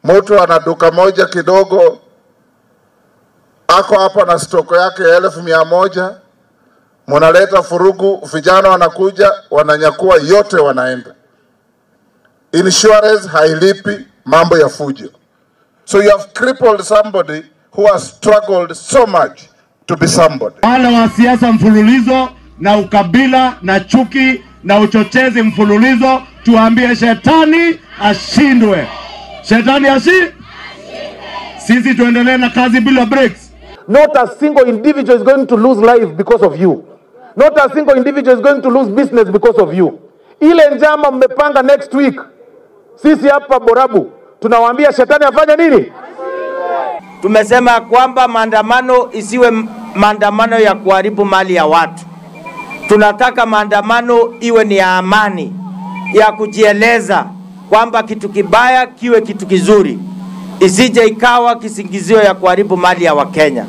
mtu ana duka moja kidogo, ako hapa na stoko yake 1,100, mnaleta furugu, vijana wanakuja, wananyakua yote, wanaenda. Insurance hailipi, mambo ya fujo. So you have crippled somebody who has struggled so much to be somebody. Wale wa siasa mfululizo na ukabila na chuki na uchochezi mfululizo, tuambie shetani ashindwe. Shetani ashindwe. Sisi tuendelee na kazi bila breaks. Not a single individual is going to lose life because of you. Not a single individual is going to lose business because of you. Ile njama mmepanga next week, sisi hapa Borabu tunawaambia shetani afanye nini? Tumesema kwamba maandamano isiwe maandamano ya kuharibu mali ya watu. Tunataka maandamano iwe ni ya amani, ya kujieleza kwamba kitu kibaya kiwe kitu kizuri, isije ikawa kisingizio ya kuharibu mali ya Wakenya.